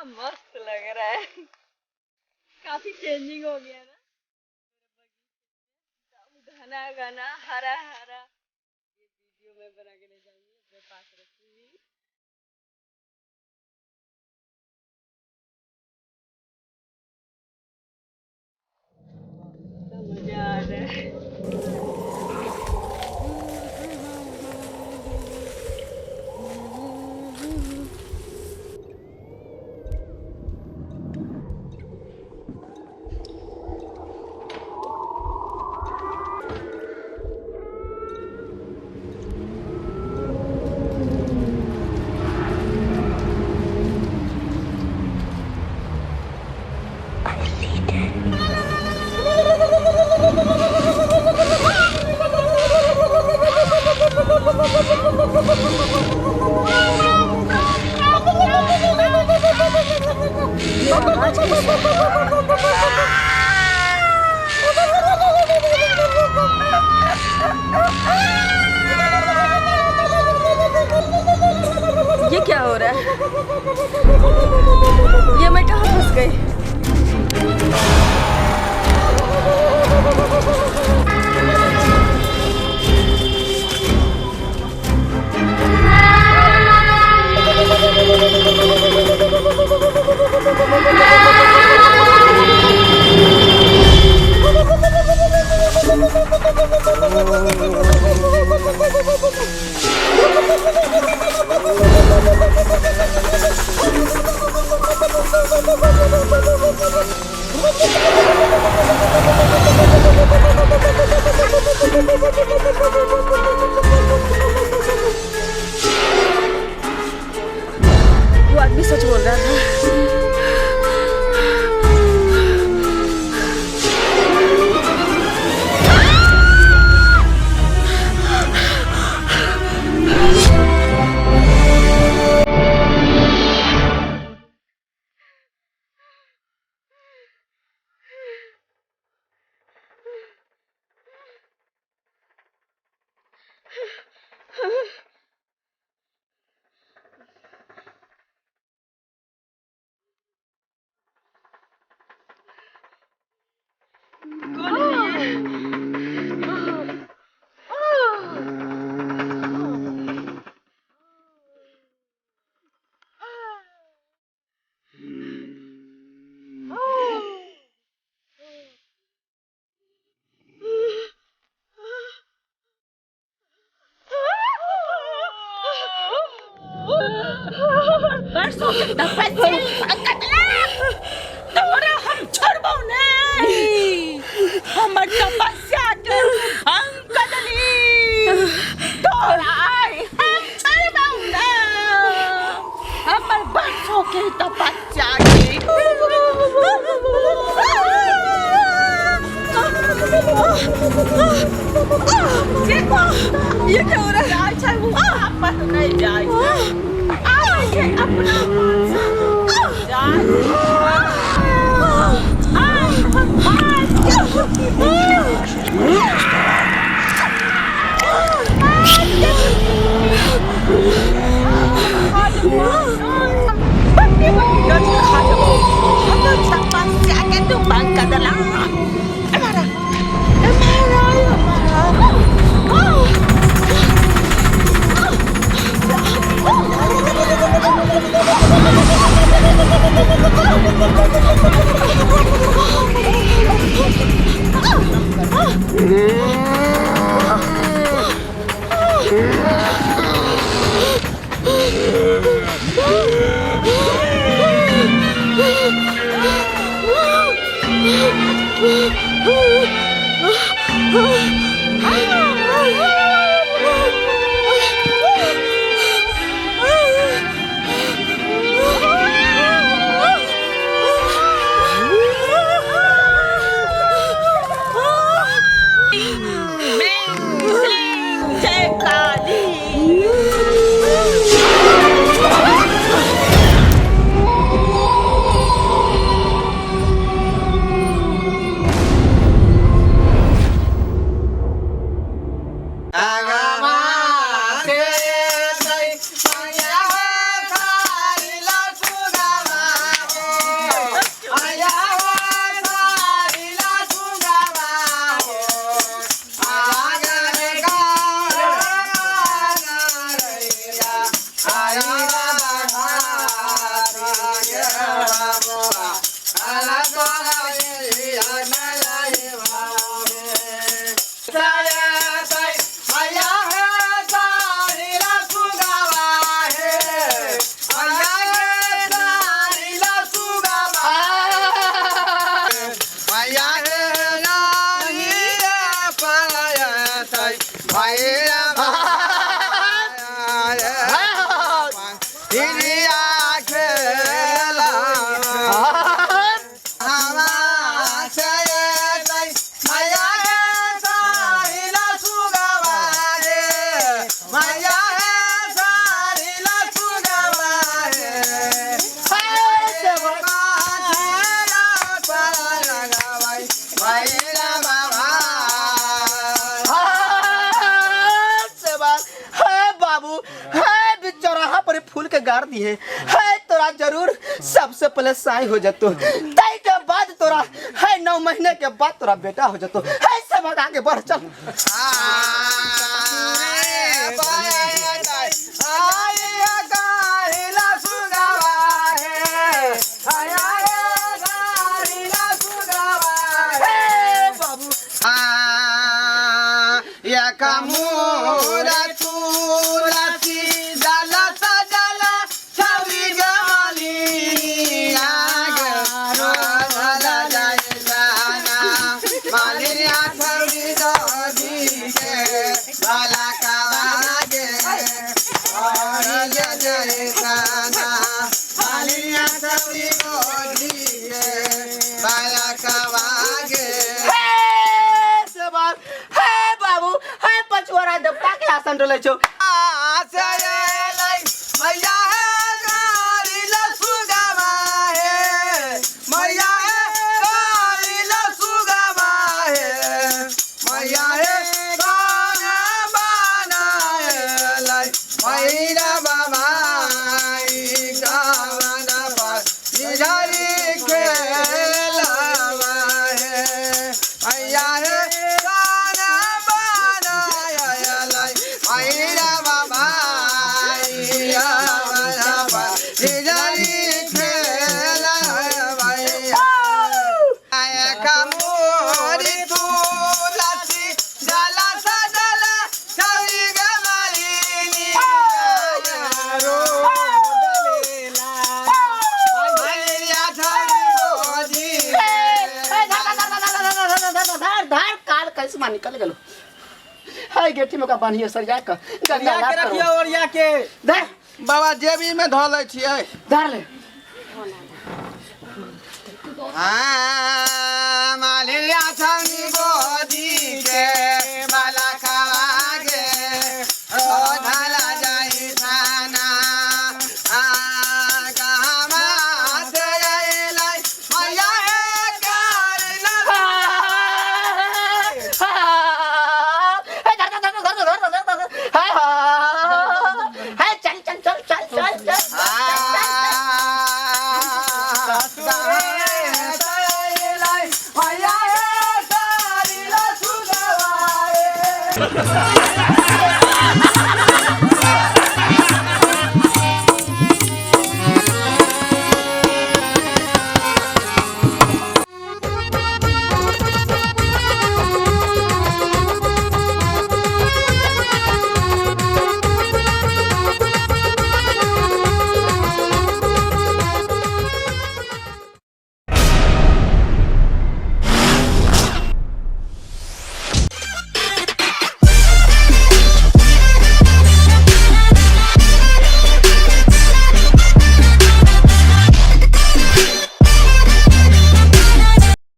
मस्त लग रहा है। काफी चेंजिंग हो गया ना, घना घना हरा हरा। ये वीडियो में बना के ले जाऊंगी, अपने पास रखूंगी। मजा आ रहा है। ये क्या हो रहा है? ये मैं कहाँ फंस गई? वो आदमी सच बोल रहा था। बरसों के तपस्या तोरा हम छोड़बो नहीं। हमर तपस्या के अंक दली तोरा आई हम छोड़बो ना। हमर बरसों के तपस्या के देखो ये क्या हो रहा है? जाए वो आपस नहीं जाए। अपना कर दी है तोरा जरूर सबसे पहले साई हो जतो ताई के बाद तोरा है 9 महीने के बाद तोरा बेटा हो जतो है सब आगे बढ़ चल डोले छो मैया है गाड़ी लसुगावा है मैया है गाड़ी लसुगावा है मैया है गाना बनाए लाई मैरा बाबा गाना पर निधारी खेलावा है मैया है गाना बनाए लाई मैरा बाबा निधारी खेलावा है कमोरी तुलसी जला सजला छवि गमालिनी रो दलेला मैया छवि मोदी धार काल कैसे मान निकल गेलो हाय गेटी में का बांधिए सरिया का गरिया के रखियो ओरिया के दे बाबा जेबी में धो ले छिए धर ले मालिया छंगी गोदी के बाला खागे ओ ढाला जाई थाना गामा से लाई मैया है कार ना है चल चल चल चल चल चल मैया है सारी लसुगावा